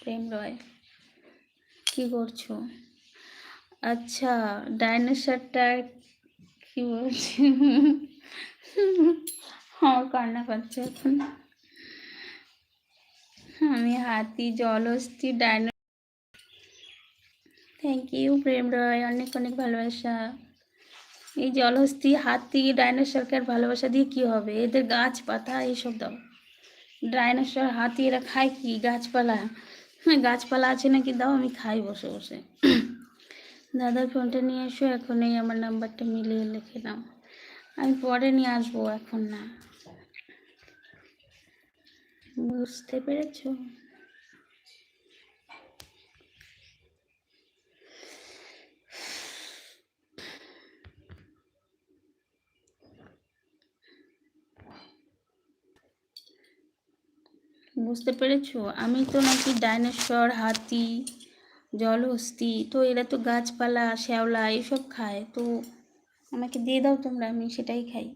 প্রেম রয় কি করছো? আচ্ছা, ডাইনোসরটা কি বলছি? আমার কান্না পাচ্ছে এখন। আমি হাতি, জলহস্তী, ডাইনো। থ্যাংক ইউ প্রেম রয়, অনেক অনেক ভালোবাসা। এই জলহস্তী, হাতি, ডাইনোসরকে আর ভালোবাসা দিয়ে কি হবে? এদের গাছপাতা এইসব দাও। ডাইনোসর, হাতি এরা খায় কি? গাছপালা। হ্যাঁ, গাছপালা আছে নাকি দাও, আমি খাই বসে বসে। দাদার ফোনটা নিয়ে এসো, এখন এই আমার নাম্বারটা মিলিয়ে লিখে নাও। আমি পরে নিয়ে আসবো, এখন না। বুঝতে পেরেছো? বুঝতে পেরেছো? আমি তো নাকি ডাইনোসর, হাতি, জলহস্তী, তো এরা তো গাছপালা, শ্যাওলা এসব খায়, তো আমাকে দিয়ে দাও তোমরা, আমি সেটাই খাই।